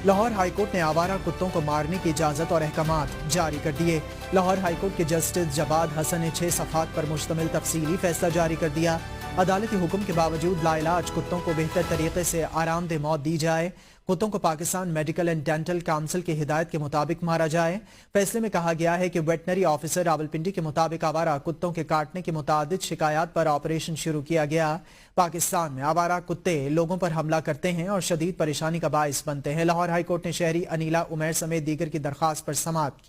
Lahore high court ने आवारा कुत्तों को मारने की इजाजत और अहकामात जारी कर दिए। लाहौर हाईकोर्ट के जस्टिस जवाद हसन ने 6 सफ़हात पर मुश्तमिल तफसीली फैसला जारी कर दिया। अदालती हुक्म के बावजूद लाइलाज कुत्तों को बेहतर तरीके से आरामदेह मौत दी जाए। कुत्तों को Pakistan medical and dental council की हिदायत के मुताबिक मारा जाए। फैसले में कहा गया है कि वेटनरी ऑफिसर रावलपिंडी के मुताबिक आवारा कुत्तों के काटने की मुतादिद शिकायत पर ऑपरेशन शुरू किया गया। पाकिस्तान में आवारा कुत्ते लोगों पर हमला करते हैं और शदीद परेशानी का बाइस बनते हैं। लाहौर हाईकोर्ट ने शहरी अनीला उमैर समेत दीगर की दरखास्त पर समाअत की।